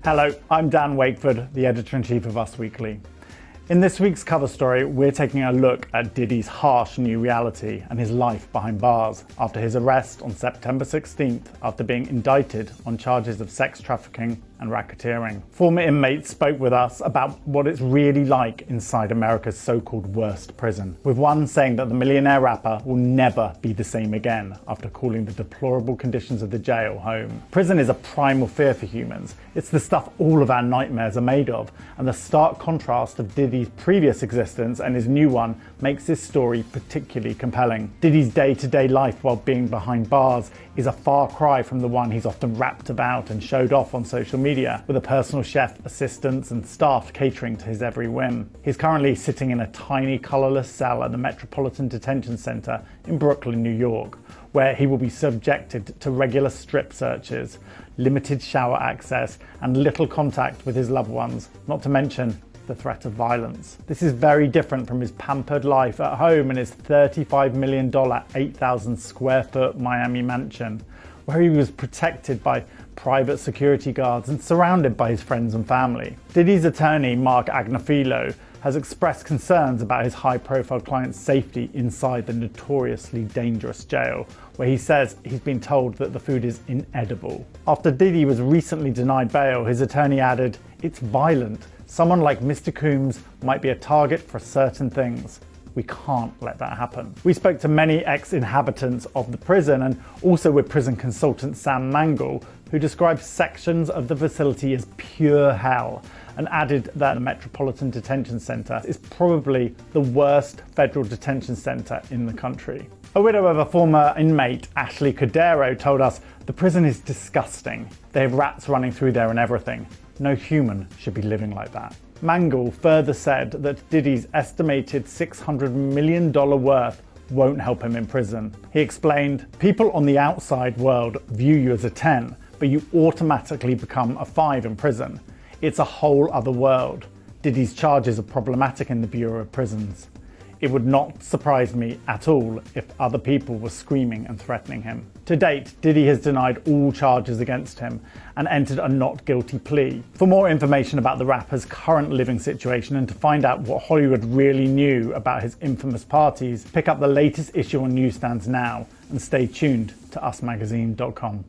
Hello, I'm Dan Wakeford, the editor-in-chief of Us Weekly. In this week's cover story, we're taking a look at Diddy's harsh new reality and his life behind bars after his arrest on September 16th after being indicted on charges of sex trafficking and racketeering. Former inmates spoke with us about what it's really like inside America's so-called worst prison, with one saying that the millionaire rapper will never be the same again after calling the deplorable conditions of the jail home. Prison is a primal fear for humans. It's the stuff all of our nightmares are made of, and the stark contrast of Diddy's previous existence and his new one makes this story particularly compelling. Diddy's day-to-day life while being behind bars is a far cry from the one he's often rapped about and showed off on social media, with a personal chef, assistants and staff catering to his every whim. He's currently sitting in a tiny colourless cell at the Metropolitan Detention Center in Brooklyn, New York, where he will be subjected to regular strip searches, limited shower access and little contact with his loved ones, not to mention the threat of violence. This is very different from his pampered life at home in his $35 million, 8,000 square foot Miami mansion, where he was protected by private security guards and surrounded by his friends and family. Diddy's attorney, Mark Agnafilo, has expressed concerns about his high-profile client's safety inside the notoriously dangerous jail, where he says he's been told that the food is inedible. After Diddy was recently denied bail, his attorney added, "It's violent. Someone like Mr. Coombs might be a target for certain things. We can't let that happen." We spoke to many ex-inhabitants of the prison and also with prison consultant Sam Mangle, who described sections of the facility as pure hell and added that the Metropolitan Detention Center is probably the worst federal detention center in the country. A widow of a former inmate, Ashley Cordero, told us the prison is disgusting. They have rats running through there and everything. No human should be living like that. Mangle further said that Diddy's estimated $600 million worth won't help him in prison. He explained, "People on the outside world view you as a 10, but you automatically become a 5 in prison. It's a whole other world. Diddy's charges are problematic in the Bureau of Prisons. It would not surprise me at all if other people were screaming and threatening him." To date, Diddy has denied all charges against him and entered a not guilty plea. For more information about the rapper's current living situation and to find out what Hollywood really knew about his infamous parties, pick up the latest issue on newsstands now and stay tuned to usmagazine.com.